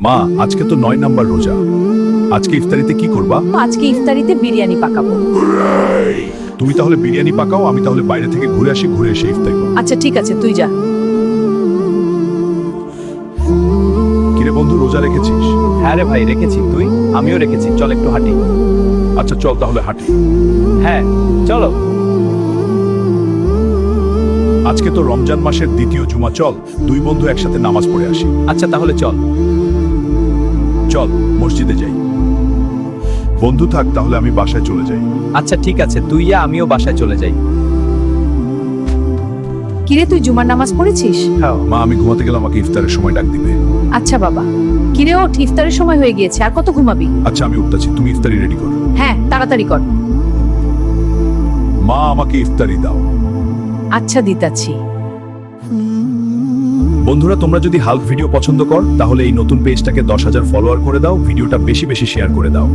মা, আজকে তো 9 নাম্বার রোজা। আজকে ইফতারিতে কি করবা? আজকে ইফতারিতে বিরিয়ানি পাকাবো। তুমি তাহলে বিরিয়ানি পাকাও, আমি তাহলে বাইরে থেকে ঘুরে আসি, ঘুরে এসে ইফতারি করব। আচ্ছা ঠিক আছে, তুই যা। কিরে বন্ধু, রোজা রেখেছিস? হ্যাঁ রে ভাই, রেখেছি। তুই? আমিও রেখেছি। চল একটু হাঁটি। আচ্ছা চল তাহলে হাঁটি। হ্যাঁ চলো। আজকে তো রমজান মাসের দ্বিতীয় জুমা, চল দুই বন্ধু একসাথে নামাজ পড়ে আসি। আচ্ছা তাহলে চল। চল মসজিদে যাই। বন্ধু থাক, তাহলে আমি বাসায় চলে যাই। আচ্ছা ঠিক আছে, তুই আমিও বাসায় চলে যাই। কিরে, তুই জুমার নামাজ পড়েছিস? হ্যাঁ মা, আমি ঘুমাতে গেলে আমাকে ইফতারের সময় ডাক দিবে। আচ্ছা বাবা। কিরে, ওঠ, ইফতারের সময় হয়ে গিয়েছে, আর কত ঘুমাবি? আচ্ছা আমি উঠতেছি, তুমি ইফতারি রেডি করো। হ্যাঁ তাড়াতাড়ি কর। মা, আমাকে ইফতারি দাও। আচ্ছা দিতাছি। বন্ধুরা, তোমরা যদি হাল্ক ভিডিও পছন্দ কর তাহলে এই নতুন পেজটাকে 10,000 ফলোয়ার করে দাও, ভিডিওটা বেশি বেশি শেয়ার করে দাও।